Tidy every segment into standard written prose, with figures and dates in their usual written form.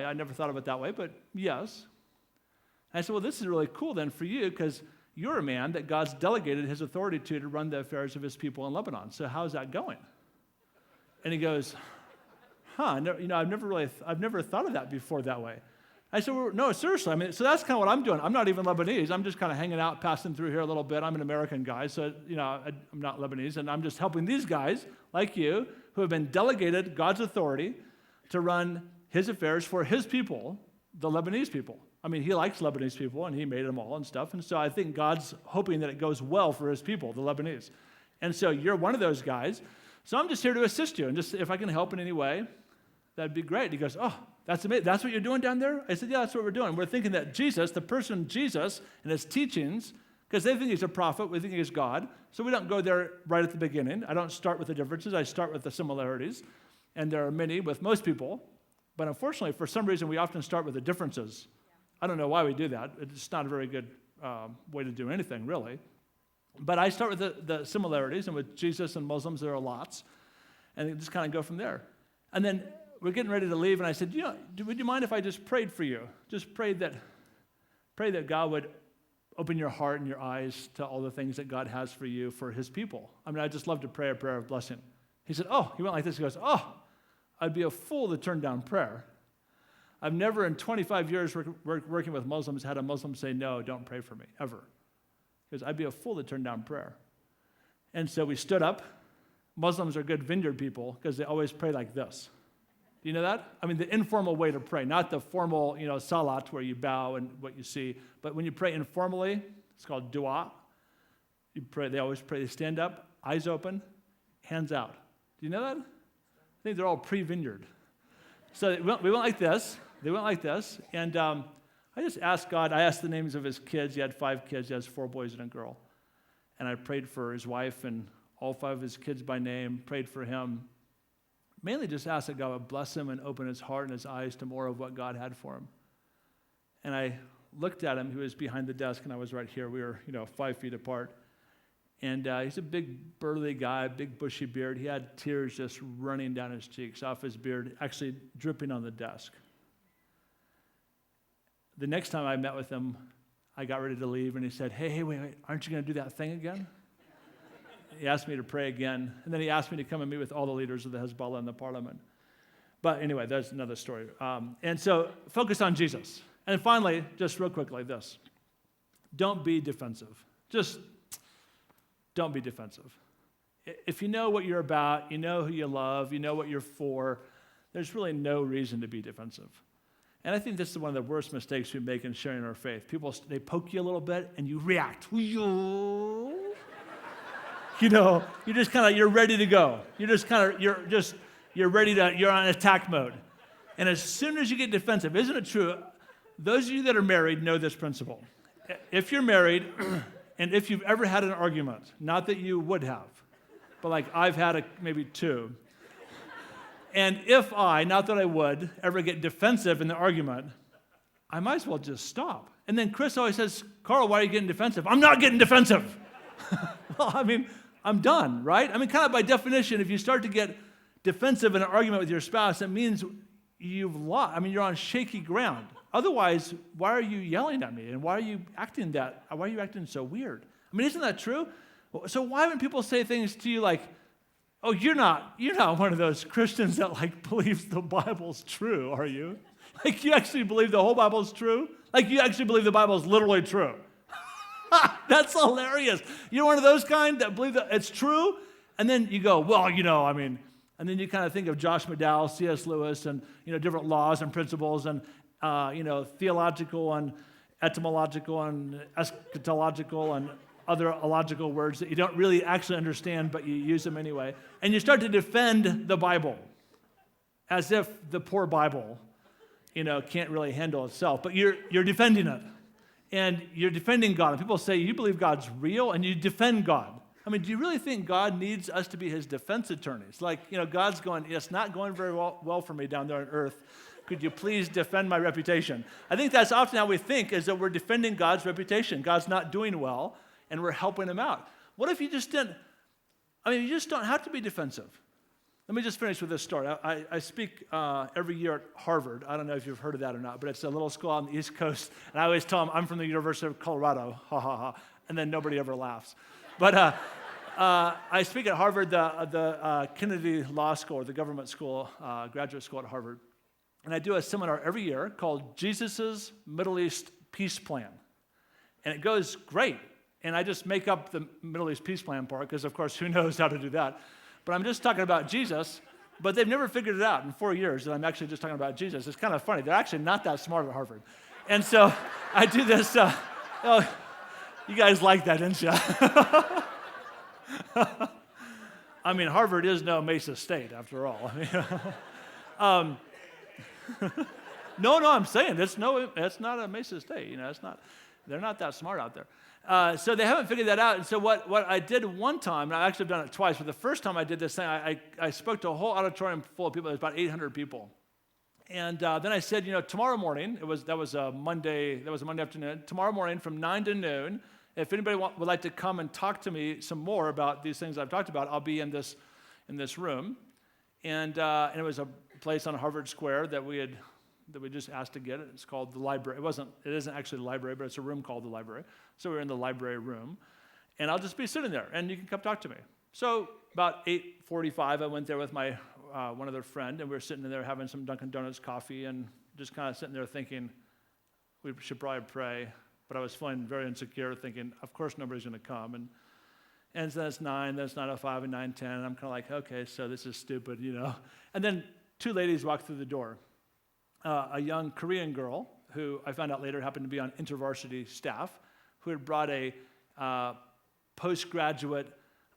I never thought of it that way, but yes. I said, well, this is really cool then for you because you're a man that God's delegated his authority to run the affairs of his people in Lebanon. So how's that going? And he goes, I've never thought of that before that way. I said, well, no, seriously. I mean, so that's kind of what I'm doing. I'm not even Lebanese. I'm just kind of hanging out, passing through here a little bit. I'm an American guy, so, I'm not Lebanese. And I'm just helping these guys like you who have been delegated God's authority to run his affairs for his people, the Lebanese people. I mean, he likes Lebanese people, and he made them all and stuff. And so I think God's hoping that it goes well for his people, the Lebanese. And so you're one of those guys. So I'm just here to assist you. And just if I can help in any way, that'd be great. He goes, oh, that's amazing. That's what you're doing down there? I said, yeah, that's what we're doing. We're thinking that Jesus, the person Jesus and his teachings, because they think he's a prophet, we think he's God. So we don't go there right at the beginning. I don't start with the differences. I start with the similarities. And there are many with most people. But unfortunately, for some reason, we often start with the differences. I don't know why we do that. It's not a very good way to do anything, really. But I start with the similarities, and with Jesus and Muslims, there are lots. And just kind of go from there. And then we're getting ready to leave, and I said, would you mind if I just prayed for you? Just pray that God would open your heart and your eyes to all the things that God has for you, for his people. I mean, I just love to pray a prayer of blessing. He said, he went like this. He goes, I'd be a fool to turn down prayer. I've never in 25 years working with Muslims had a Muslim say, no, don't pray for me, ever. Because I'd be a fool to turn down prayer. And so we stood up. Muslims are good Vineyard people because they always pray like this. Do you know that? I mean, the informal way to pray, not the formal, salat where you bow and what you see. But when you pray informally, it's called dua. You pray. They always pray. They stand up, eyes open, hands out. Do you know that? I think they're all pre-Vineyard. So we went like this. They went like this. And I just asked God. I asked the names of his kids. He had 5 kids. He has 4 boys and a girl. And I prayed for his wife and all 5 of his kids by name, prayed for him. Mainly just asked that God would bless him and open his heart and his eyes to more of what God had for him. And I looked at him. He was behind the desk, and I was right here. We were, 5 feet apart. And he's a big, burly guy, big, bushy beard. He had tears just running down his cheeks, off his beard, actually dripping on the desk. The next time I met with him, I got ready to leave, and he said, hey, wait, aren't you going to do that thing again? He asked me to pray again, and then he asked me to come and meet with all the leaders of the Hezbollah and the parliament. But anyway, that's another story. And so focus on Jesus. And finally, just real quickly, this. Don't be defensive. Just don't be defensive. If you know what you're about, you know who you love, you know what you're for, there's really no reason to be defensive. And I think this is one of the worst mistakes we make in sharing our faith. People, they poke you a little bit, and you react. You're just kind of, you're ready to go. You're ready to, you're on attack mode. And as soon as you get defensive, isn't it true? Those of you that are married know this principle. If you're married, and if you've ever had an argument, not that you would have, but like I've had maybe 2. And if I, not that I would, ever get defensive in the argument, I might as well just stop. And then Chris always says, Carl, why are you getting defensive? I'm not getting defensive. Well, I mean, I'm done, right? I mean, kind of by definition, if you start to get defensive in an argument with your spouse, it means you've lost. I mean, you're on shaky ground. Otherwise, why are you yelling at me? And why are you acting so weird? I mean, isn't that true? So why when people say things to you like, oh, you're not one of those Christians that believes the Bible's true, are you? Like you actually believe the whole Bible's true? Like you actually believe the Bible's literally true? That's hilarious. You're one of those kind that believe that it's true, and then you go, well, and then you kind of think of Josh McDowell, C.S. Lewis, and different laws and principles, and theological and etymological and eschatological and other illogical words that you don't really actually understand, but you use them anyway. And you start to defend the Bible as if the poor Bible, can't really handle itself. But you're defending it. And you're defending God. And people say, you believe God's real, and you defend God. I mean, do you really think God needs us to be his defense attorneys? Like, God's going, it's not going very well for me down there on earth. Could you please defend my reputation? I think that's often how we think, is that we're defending God's reputation. God's not doing well, and we're helping him out. What if you just didn't? I mean, you just don't have to be defensive. Let me just finish with this story. I speak every year at Harvard. I don't know if you've heard of that or not, but it's a little school on the East Coast. And I always tell them I'm from the University of Colorado, ha, ha, ha. And then nobody ever laughs. But I speak at Harvard, the Kennedy Law School, or the government school, graduate school at Harvard. And I do a seminar every year called Jesus' Middle East Peace Plan. And it goes great. And I just make up the Middle East Peace Plan part, because, of course, who knows how to do that? But I'm just talking about Jesus, but they've never figured it out in 4 years that I'm actually just talking about Jesus. It's kind of funny. They're actually not that smart at Harvard. And so I do this. Oh, you guys like that, didn't you? I mean, Harvard is no Mesa State, after all. No, I'm saying it's not a Mesa State. It's not. They're not that smart out there. So they haven't figured that out. And so what I did one time, and I've actually done it twice, but the first time I did this thing, I spoke to a whole auditorium full of people. There was about 800 people. And then I said, tomorrow morning, that was a Monday afternoon, tomorrow morning from 9 to noon, if anybody would like to come and talk to me some more about these things I've talked about, I'll be in this room. And it was a place on Harvard Square that we just asked to get it. It's called the library. It isn't actually the library, but it's a room called the library. So we're in the library room, and I'll just be sitting there, and you can come talk to me. So about 8:45, I went there with my one other friend, and we were sitting in there having some Dunkin' Donuts coffee, and just kind of sitting there thinking, we should probably pray. But I was feeling very insecure, thinking, of course nobody's going to come. And then it's 9, then it's 9:05 and 9:10, and I'm kind of like, okay, so this is stupid, And then 2 ladies walked through the door. A young Korean girl, who I found out later happened to be on InterVarsity staff, who had brought a postgraduate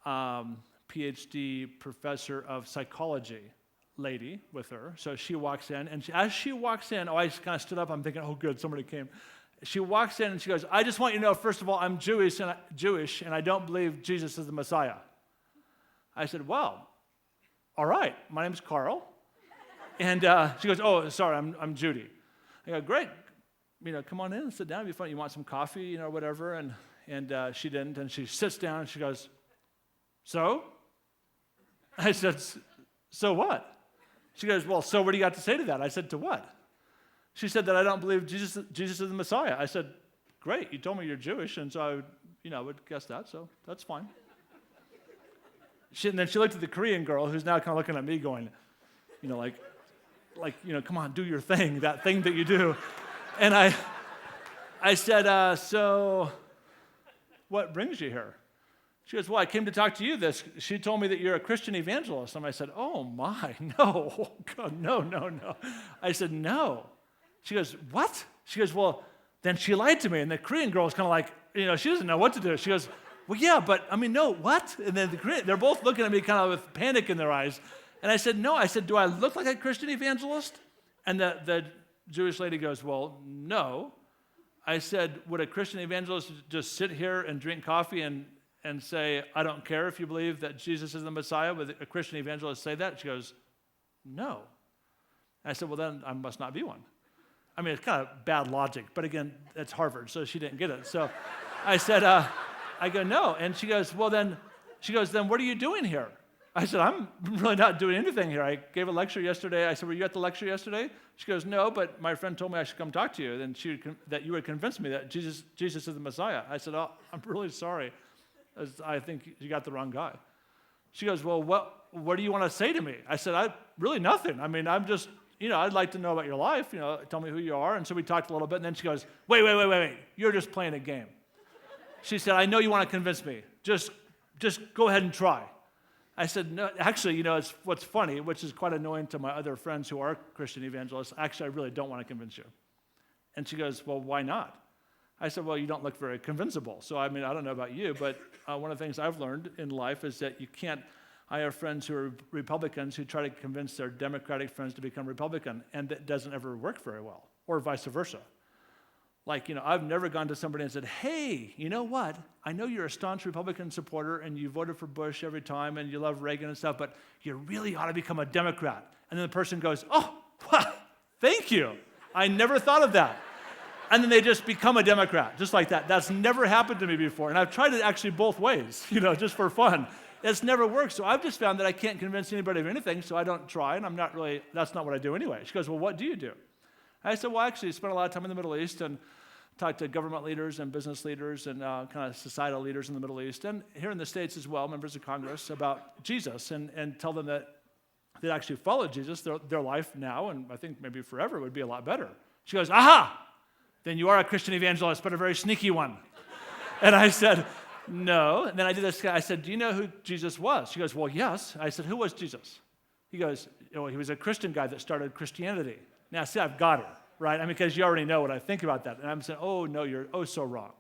PhD professor of psychology lady with her. So she walks in, and as she walks in, I just kind of stood up. I'm thinking, oh, good, somebody came. She walks in, and she goes, I just want you to know, first of all, I'm Jewish, and I don't believe Jesus is the Messiah. I said, well, all right, my name's Carl. And she goes, oh, sorry, I'm Judy. I go, great. Come on in and sit down. It'd be fun. You want some coffee, or whatever. And she didn't. And she sits down and she goes, so? I said, so what? She goes, well, so what do you got to say to that? I said, to what? She said that I don't believe Jesus is the Messiah. I said, great. You told me you're Jewish, and so I would guess that. So that's fine. And then she looked at the Korean girl, who's now kind of looking at me, going, like, come on, do your thing, that thing that you do. And I said, so what brings you here? She goes, well, I came to talk to you. She told me that you're a Christian evangelist. And I said, oh my, no, God, no. I said, no. She goes, what? She goes, well, then she lied to me. And the Korean girl is kind of like, she doesn't know what to do. She goes, well, yeah, but no, what? And then they're both looking at me kind of with panic in their eyes. And I said, no. I said, do I look like a Christian evangelist? And the Jewish lady goes, well, no. I said, would a Christian evangelist just sit here and drink coffee and say, I don't care if you believe that Jesus is the Messiah? Would a Christian evangelist say that? She goes, no. I said, well, then I must not be one. It's kind of bad logic, but again, it's Harvard, so she didn't get it. So I said, I go, no. And she goes, then what are you doing here? I said, I'm really not doing anything here. I gave a lecture yesterday. I said, were you at the lecture yesterday? She goes, no, but my friend told me I should come talk to you, and that you would convince me that Jesus is the Messiah. I said, oh, I'm really sorry. I think you got the wrong guy. She goes, well, what do you want to say to me? I said, really nothing. I'm just, I'd like to know about your life, tell me who you are. And so we talked a little bit, and then she goes, wait, you're just playing a game. She said, I know you want to convince me. Just go ahead and try. I said, no, actually, it's what's funny, which is quite annoying to my other friends who are Christian evangelists. Actually, I really don't want to convince you. And she goes, well, why not? I said, well, you don't look very convincible. So, I don't know about you, but one of the things I've learned in life is that you can't. I have friends who are Republicans who try to convince their Democratic friends to become Republican, and that doesn't ever work very well, or vice versa. I've never gone to somebody and said, hey, you know what? I know you're a staunch Republican supporter and you voted for Bush every time and you love Reagan and stuff, but you really ought to become a Democrat. And then the person goes, oh, thank you. I never thought of that. And then they just become a Democrat, just like that. That's never happened to me before. And I've tried it actually both ways, just for fun. It's never worked. So I've just found that I can't convince anybody of anything, so I don't try, and that's not what I do anyway. She goes, well, what do you do? I said, well, actually, I spent a lot of time in the Middle East and talked to government leaders and business leaders and kind of societal leaders in the Middle East, and here in the States as well, members of Congress, about Jesus, and tell them that they actually followed Jesus, their life now, and I think maybe forever, would be a lot better. She goes, aha, then you are a Christian evangelist, but a very sneaky one. And I said, no. And then I did this. I said, do you know who Jesus was? She goes, well, yes. I said, who was Jesus? He goes, oh, he was a Christian guy that started Christianity. Now, see, I've got her, right? I mean, because you already know what I think about that. And I'm saying, oh, no, you're so wrong.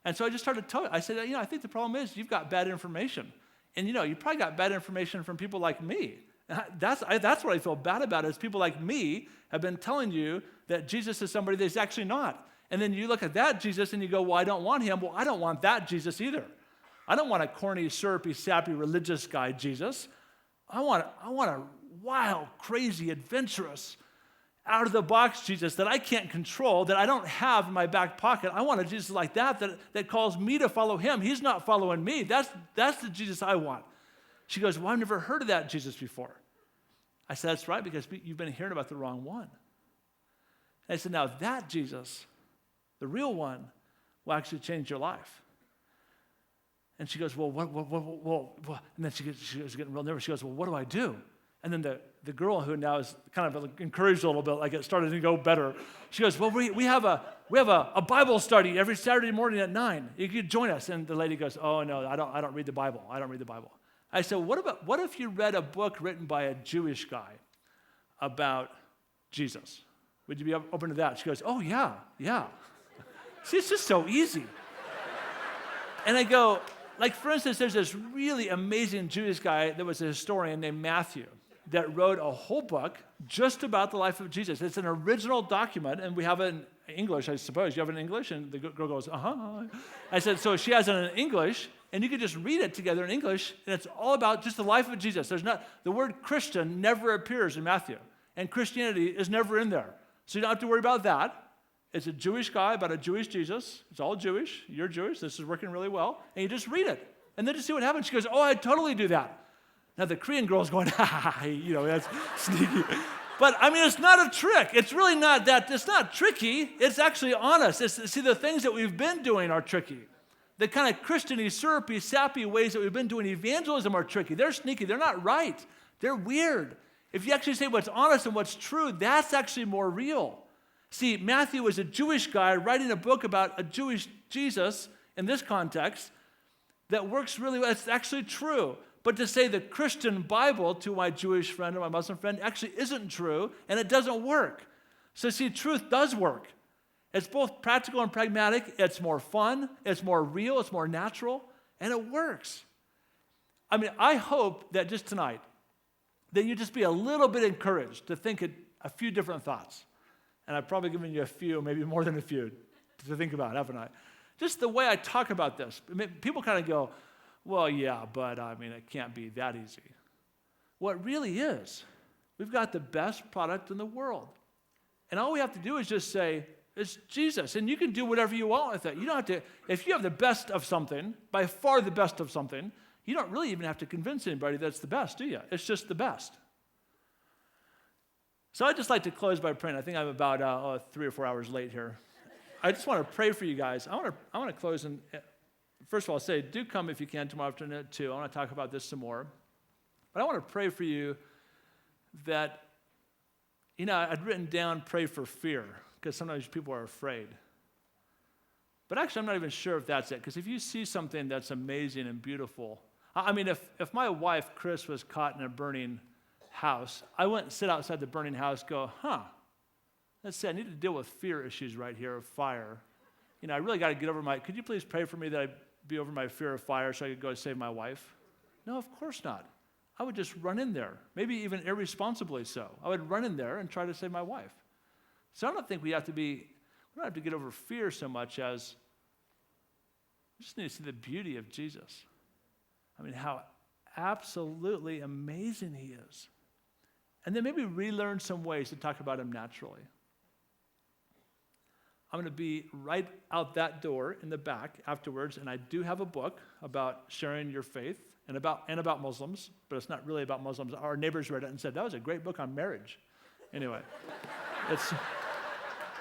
And so I just started telling her. I said, I think the problem is you've got bad information. And, you probably got bad information from people like me. And that's what I feel bad about is people like me have been telling you that Jesus is somebody that he's actually not. And then you look at that Jesus and you go, well, I don't want him. Well, I don't want that Jesus either. I don't want a corny, syrupy, sappy, religious guy Jesus. I want a wild, crazy, adventurous, out-of-the-box Jesus that I can't control, that I don't have in my back pocket. I want a Jesus like that calls me to follow him. He's not following me. That's the Jesus I want. She goes, well, I've never heard of that Jesus before. I said, that's right, because you've been hearing about the wrong one. And I said, now that Jesus, the real one, will actually change your life. And she goes, well, what? And then she was getting real nervous. She goes, well, what do I do? And then the girl who now is kind of encouraged a little bit, like it started to go better. She goes, well, we have a Bible study every Saturday morning at 9. You could join us. And the lady goes, oh no, I don't read the Bible. I don't read the Bible. I said, what if you read a book written by a Jewish guy about Jesus? Would you be open to that? She goes, oh yeah. See, it's just so easy. And I go, like for instance, there's this really amazing Jewish guy that was a historian named Matthew that wrote a whole book just about the life of Jesus. It's an original document, and we have it in English, I suppose. You have it in English? And the girl goes, uh-huh. I said, so she has it in English, and you could just read it together in English, and it's all about just the life of Jesus. The word Christian never appears in Matthew, and Christianity is never in there. So you don't have to worry about that. It's a Jewish guy about a Jewish Jesus. It's all Jewish. You're Jewish. This is working really well. And you just read it, and then just see what happens. She goes, oh, I'd totally do that. Now, the Korean girl's going, that's sneaky. But, I mean, it's not a trick. It's really not that. It's not tricky. It's actually honest. See, the things that we've been doing are tricky. The kind of Christian-y, syrupy, sappy ways that we've been doing evangelism are tricky. They're sneaky. They're not right. They're weird. If you actually say what's honest and what's true, that's actually more real. See, Matthew was a Jewish guy writing a book about a Jewish Jesus in this context that works really well. It's actually true. But to say the Christian Bible to my Jewish friend or my Muslim friend actually isn't true, and it doesn't work. So see, truth does work. It's both practical and pragmatic. It's more fun. It's more real. It's more natural. And it works. I mean, I hope that just tonight, that you just be a little bit encouraged to think a few different thoughts. And I've probably given you a few, maybe more than a few, to think about, haven't I? Just the way I talk about this. I mean, people kind of go, well, yeah, but I mean, it can't be that easy. Well, it really is. We've got the best product in the world. And all we have to do is just say, it's Jesus. And you can do whatever you want with it. You don't have to, if you have the best of something, by far the best of something, you don't really even have to convince anybody that it's the best, do you? It's just the best. So I'd just like to close by praying. I think I'm about 3 or 4 hours late here. I just want to pray for you guys. I want to close and first of all say, do come if you can tomorrow afternoon at 2. I want to talk about this some more. But I want to pray for you that, I'd written down pray for fear because sometimes people are afraid. But actually, I'm not even sure if that's it, because if you see something that's amazing and beautiful, I mean, if my wife, Chris, was caught in a burning house, I wouldn't sit outside the burning house go, let's see, I need to deal with fear issues right here of fire. I really got to get over could you please pray for me that I be over my fear of fire so I could go save my wife? No, of course not. I would just run in there, maybe even irresponsibly so. I would run in there and try to save my wife. So I don't think we don't have to get over fear so much as we just need to see the beauty of Jesus. I mean, how absolutely amazing he is. And then maybe relearn some ways to talk about him naturally. I'm going to be right out that door in the back afterwards, and I do have a book about sharing your faith and about Muslims, but it's not really about Muslims. Our neighbors read it and said, that was a great book on marriage. Anyway,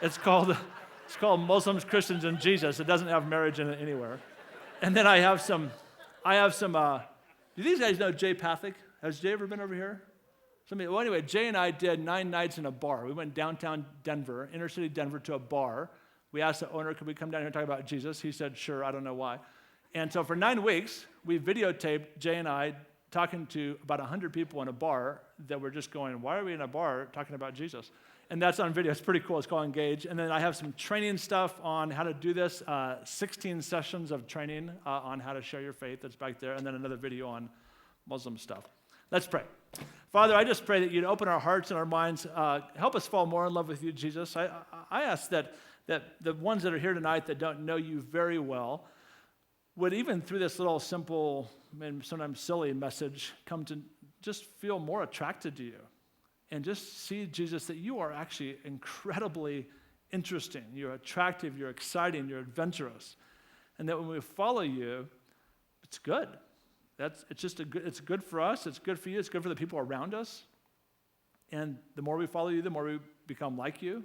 it's called Muslims, Christians, and Jesus. It doesn't have marriage in it anywhere. And then I have some, do these guys know Jay Pathick? Has Jay ever been over here? Well, anyway, Jay and I did 9 nights in a bar. We went downtown Denver, inner city Denver, to a bar. We asked the owner, could we come down here and talk about Jesus? He said, sure, I don't know why. And so for 9 weeks, we videotaped Jay and I talking to about 100 people in a bar that were just going, why are we in a bar talking about Jesus? And that's on video. It's pretty cool. It's called Engage. And then I have some training stuff on how to do this, 16 sessions of training on how to share your faith that's back there, and then another video on Muslim stuff. Let's pray. Father, I just pray that you'd open our hearts and our minds, help us fall more in love with you, Jesus. I ask that the ones that are here tonight that don't know you very well would, even through this little simple and sometimes silly message, come to just feel more attracted to you and just see, Jesus, that you are actually incredibly interesting. You're attractive, you're exciting, you're adventurous. And that when we follow you, it's good. It's good for us, it's good for you, it's good for the people around us. And the more we follow you, the more we become like you.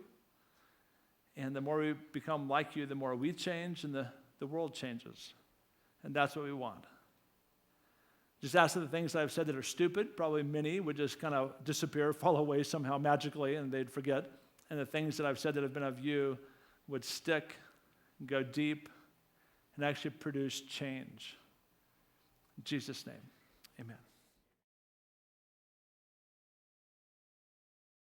And the more we become like you, the more we change and the world changes. And that's what we want. Just ask that the things that I've said that are stupid, probably many, would just kind of disappear, fall away somehow magically, and they'd forget. And the things that I've said that have been of you would stick, and go deep, and actually produce change. In Jesus' name, amen.